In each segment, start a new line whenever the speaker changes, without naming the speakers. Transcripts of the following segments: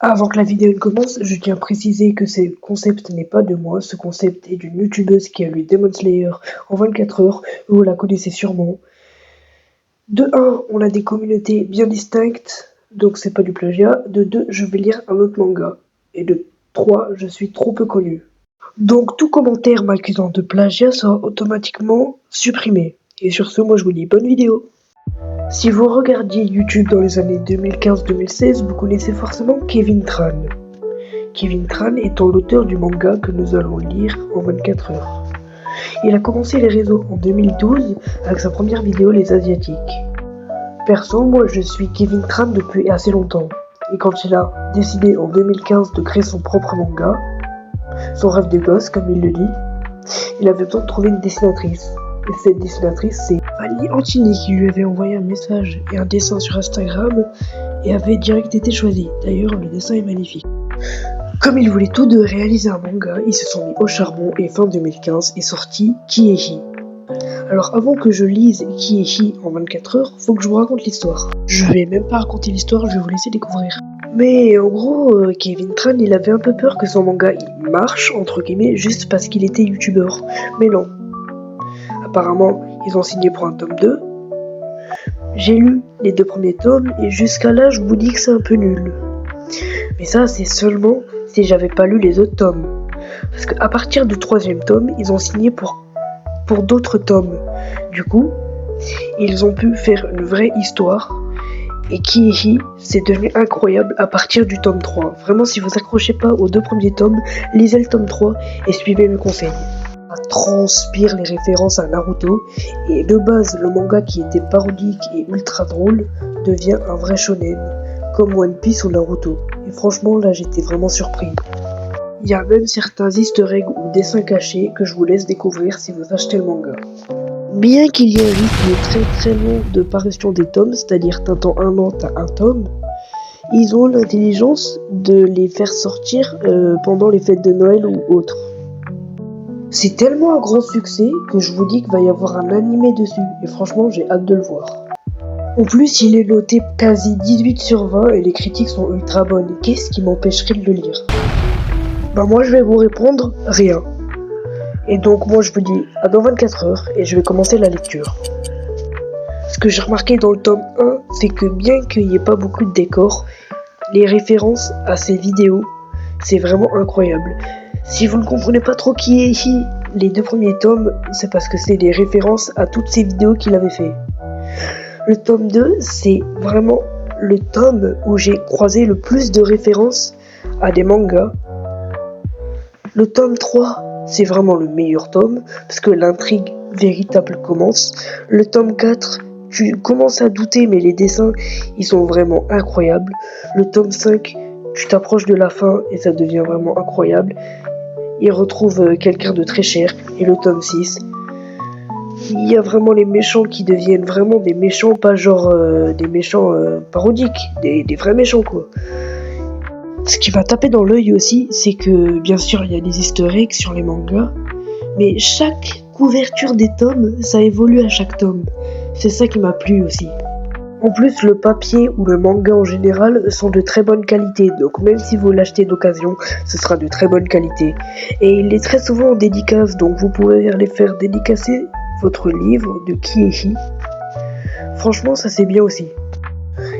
Avant que la vidéo ne commence, je tiens à préciser que ce concept n'est pas de moi, ce concept est d'une youtubeuse qui a lu Demon Slayer en 24 heures, vous la connaissez sûrement. De 1, on a des communautés bien distinctes, donc c'est pas du plagiat. De 2, je vais lire un autre manga. Et de 3, je suis trop peu connu. Donc tout commentaire m'accusant de plagiat sera automatiquement supprimé. Et sur ce, moi je vous dis bonne vidéo. Si vous regardiez YouTube dans les années 2015-2016, vous connaissez forcément Kevin Tran. Kevin Tran étant l'auteur du manga que nous allons lire en 24 heures. Il a commencé les réseaux en 2012 avec sa première vidéo Les Asiatiques. Perso, moi je suis Kevin Tran depuis assez longtemps. Et quand il a décidé en 2015 de créer son propre manga, son rêve de gosse comme il le dit, il avait besoin de trouver une dessinatrice. Et cette dessinatrice, c'est Fanny Antini qui lui avait envoyé un message et un dessin sur Instagram et avait direct été choisi. D'ailleurs, le dessin est magnifique. Comme ils voulaient tous deux réaliser un manga, ils se sont mis au charbon et fin 2015 est sorti Kiei. Alors avant que je lise Kiei en 24 heures, faut que je vous raconte l'histoire. Je vais même pas raconter l'histoire, je vais vous laisser découvrir. Mais en gros, Kevin Tran, il avait un peu peur que son manga il marche, entre guillemets, juste parce qu'il était youtubeur. Mais non. Apparemment, ils ont signé pour un tome 2. J'ai lu les 2 premiers tomes et jusqu'à là, je vous dis que c'est un peu nul. Mais ça, c'est seulement si j'avais pas lu les autres tomes. Parce qu'à partir du 3e tome, ils ont signé pour d'autres tomes. Du coup, ils ont pu faire une vraie histoire. Et Kiei, c'est devenu incroyable à partir du tome 3. Vraiment, si vous accrochez pas aux 2 premiers tomes, lisez le tome 3 et suivez mes conseils. Ça transpire les références à Naruto, et de base, le manga qui était parodique et ultra drôle devient un vrai shonen, comme One Piece ou Naruto. Et franchement, là, j'étais vraiment surpris. Il y a même certains easter eggs ou dessins cachés que je vous laisse découvrir si vous achetez le manga. Bien qu'il y ait un rythme très très long de parution des tomes, c'est-à-dire t'attends un an, t'as un tome, ils ont l'intelligence de les faire sortir pendant les fêtes de Noël ou autres. C'est tellement un grand succès que je vous dis qu'il va y avoir un animé dessus, et franchement j'ai hâte de le voir. En plus, il est noté quasi 18 sur 20 et les critiques sont ultra bonnes. Qu'est-ce qui m'empêcherait de le lire ? Bah moi je vais vous répondre, rien. Et donc moi je vous dis à dans 24 heures et je vais commencer la lecture. Ce que j'ai remarqué dans le tome 1, c'est que bien qu'il n'y ait pas beaucoup de décors, les références à ces vidéos, c'est vraiment incroyable. Si vous ne comprenez pas trop Kiei, les 2 premiers tomes, c'est parce que c'est des références à toutes ces vidéos qu'il avait fait. Le tome 2, c'est vraiment le tome où j'ai croisé le plus de références à des mangas. Le tome 3, c'est vraiment le meilleur tome, parce que l'intrigue véritable commence. Le tome 4, tu commences à douter, mais les dessins, ils sont vraiment incroyables. Le tome 5, tu t'approches de la fin, et ça devient vraiment incroyable. Il retrouve quelqu'un de très cher. Et le tome 6, il y a vraiment les méchants qui deviennent vraiment des méchants, pas genre des méchants parodiques, des vrais méchants quoi. Ce qui m'a tapé dans l'œil aussi, c'est que bien sûr il y a des easter eggs sur les mangas, mais chaque couverture des tomes, ça évolue à chaque tome. C'est ça qui m'a plu aussi. En plus, le papier ou le manga en général sont de très bonne qualité, donc même si vous l'achetez d'occasion, ce sera de très bonne qualité. Et il est très souvent en dédicace, donc vous pouvez aller faire dédicacer votre livre de Kiei. Franchement, ça c'est bien aussi.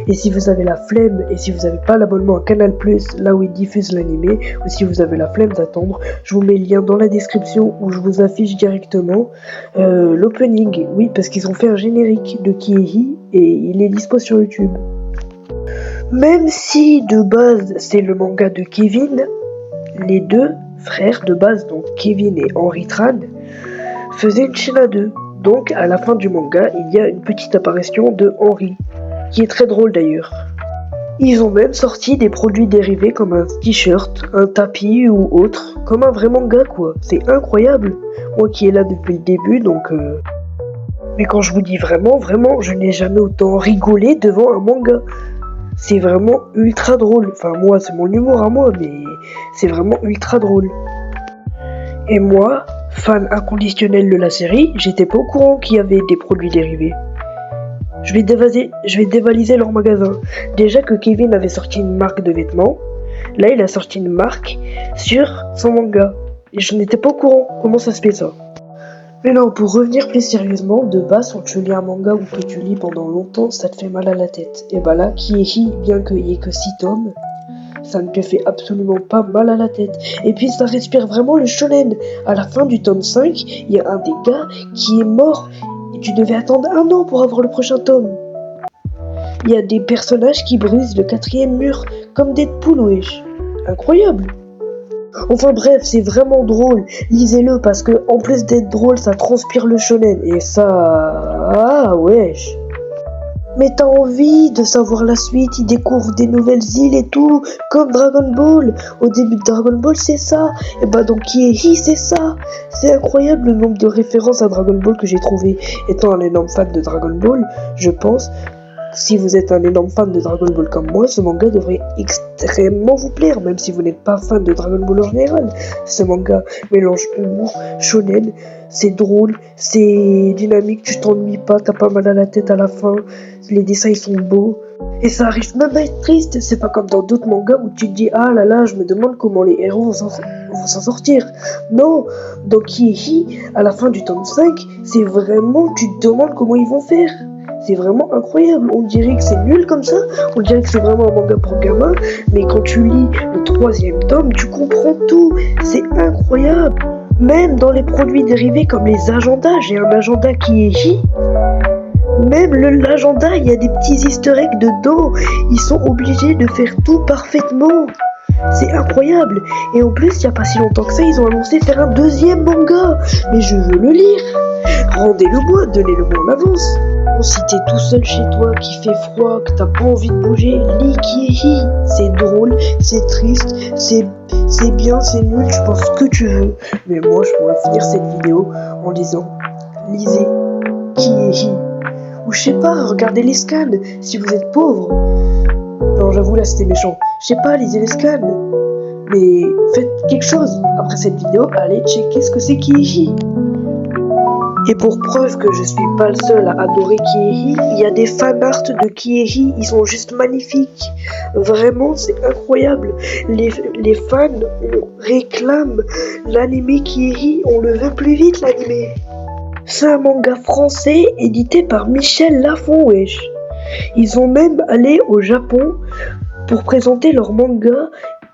Et si vous avez la flemme, et si vous n'avez pas l'abonnement à Canal+, là où ils diffusent l'animé, ou si vous avez la flemme d'attendre, je vous mets le lien dans la description où je vous affiche directement l'opening. Oui, parce qu'ils ont fait un générique de Kiei et il est dispo sur YouTube. Même si de base c'est le manga de Kevin, les 2 frères de base, donc Kevin et Henry Tran, faisaient une chaîne à 2. Donc à la fin du manga, il y a une petite apparition de Henry, qui est très drôle d'ailleurs. Ils ont même sorti des produits dérivés comme un t-shirt, un tapis ou autre, comme un vrai manga quoi. C'est incroyable. Moi qui est là depuis le début, donc mais quand je vous dis vraiment, je n'ai jamais autant rigolé devant un manga. C'est vraiment ultra drôle. Enfin moi, c'est mon humour à moi, mais c'est vraiment ultra drôle. Et moi, fan inconditionnel de la série, j'étais pas au courant qu'il y avait des produits dérivés. Je vais dévaliser leur magasin. Déjà que Kevin avait sorti une marque de vêtements, Là, il a sorti une marque sur son manga. Et je n'étais pas au courant. Comment ça se fait ça? Mais non, pour revenir plus sérieusement, de base, quand tu lis un manga ou que tu lis pendant longtemps, ça te fait mal à la tête. Et bah là, Kiehi, bien qu'il n'y ait que 6 tomes, ça ne te fait absolument pas mal à la tête. Et puis ça respire vraiment le shonen. À la fin du tome 5, il y a un des gars qui est mort. Et tu devais attendre 1 an pour avoir le prochain tome. Il y a des personnages qui brisent le 4e mur, comme Deadpool, wesh. Incroyable. Enfin bref, c'est vraiment drôle. Lisez-le parce que en plus d'être drôle, ça transpire le shonen. Et ça... Ah, wesh. Mais t'as envie de savoir la suite, il découvre des nouvelles îles et tout, comme Dragon Ball. Au début de Dragon Ball, c'est ça. Et bah donc Kiehi, c'est ça. C'est incroyable le nombre de références à Dragon Ball que j'ai trouvé. Étant un énorme fan de Dragon Ball, je pense, si vous êtes un énorme fan de Dragon Ball comme moi, ce manga devrait extrêmement vous plaire, même si vous n'êtes pas fan de Dragon Ball en général. Ce manga mélange humour, shonen, c'est drôle, c'est dynamique, tu t'ennuies pas, t'as pas mal à la tête à la fin, les dessins ils sont beaux, et ça arrive même à être triste, c'est pas comme dans d'autres mangas où tu te dis ah là là, je me demande comment les héros vont s'en sortir. Non, dans Kiehi, à la fin du tome 5, c'est vraiment, tu te demandes comment ils vont faire. C'est vraiment incroyable, on dirait que c'est nul comme ça, on dirait que c'est vraiment un manga pour gamins, mais quand tu lis le 3e tome, tu comprends tout, c'est incroyable. Même dans les produits dérivés comme les agendas, j'ai un agenda qui est J. Même l'agenda, il y a des petits easter eggs dedans, ils sont obligés de faire tout parfaitement. C'est incroyable. Et en plus, il n'y a pas si longtemps que ça, ils ont annoncé faire un 2e manga. Mais je veux le lire. Rendez-le moi, donnez-le-moi en avance. Bon, si t'es tout seul chez toi, qu'il fait froid, que t'as pas envie de bouger, lis Kiehi. C'est drôle, c'est triste, c'est bien, c'est nul, tu penses ce que tu veux. Mais moi, je pourrais finir cette vidéo en disant lisez Kiehi. Ou je sais pas, regardez les scans si vous êtes pauvre. Non, j'avoue, là, c'était méchant. Je sais pas, lisez les scans. Mais faites quelque chose. Après cette vidéo, allez checker ce que c'est Kiehi. Et pour preuve que je suis pas le seul à adorer Kiehi, il y a des fanarts de Kiehi, ils sont juste magnifiques. Vraiment, c'est incroyable. Les fans réclament l'anime Kiehi, on le veut plus vite l'anime. C'est un manga français édité par Michel Lafon, wesh. Ils ont même allé au Japon pour présenter leur manga,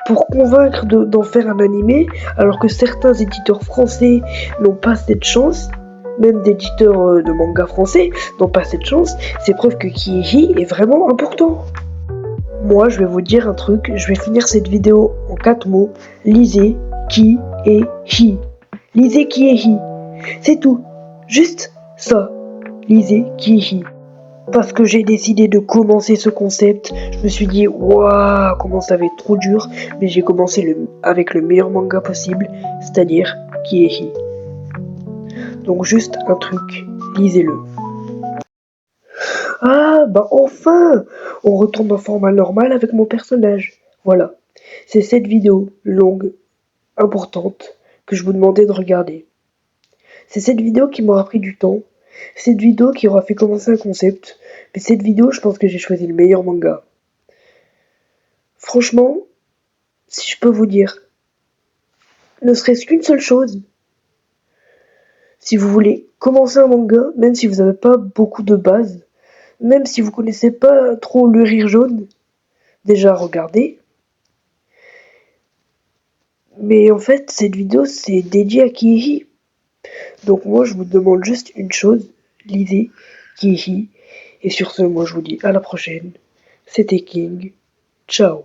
pour convaincre d'en faire un animé, alors que certains éditeurs français n'ont pas cette chance. Même d'éditeurs de manga français n'ont pas cette chance. C'est preuve que Kiehi est vraiment important. Moi, je vais vous dire un truc. Je vais finir cette vidéo en 4 mots. Lisez Kiehi. Lisez Kiehi. C'est tout. Juste ça. Lisez Kiehi. Parce que j'ai décidé de commencer ce concept, je me suis dit waouh, comment ça va être trop dur, mais j'ai commencé avec le meilleur manga possible, c'est-à-dire Kiehi. Donc juste un truc, lisez-le. Ah bah enfin, on retourne en format normal avec mon personnage. Voilà, c'est cette vidéo longue, importante, que je vous demandais de regarder. C'est cette vidéo qui m'aura pris du temps. Cette vidéo qui aura fait commencer un concept. Mais cette vidéo, je pense que j'ai choisi le meilleur manga. Franchement, si je peux vous dire, ne serait-ce qu'une seule chose. Si vous voulez commencer un manga, même si vous n'avez pas beaucoup de base, même si vous connaissez pas trop le rire jaune, déjà regardez. Mais en fait, cette vidéo, c'est dédié à Kiehi. Donc moi, je vous demande juste une chose, lisez Kiehi. Et sur ce, moi je vous dis à la prochaine. C'était King. Ciao.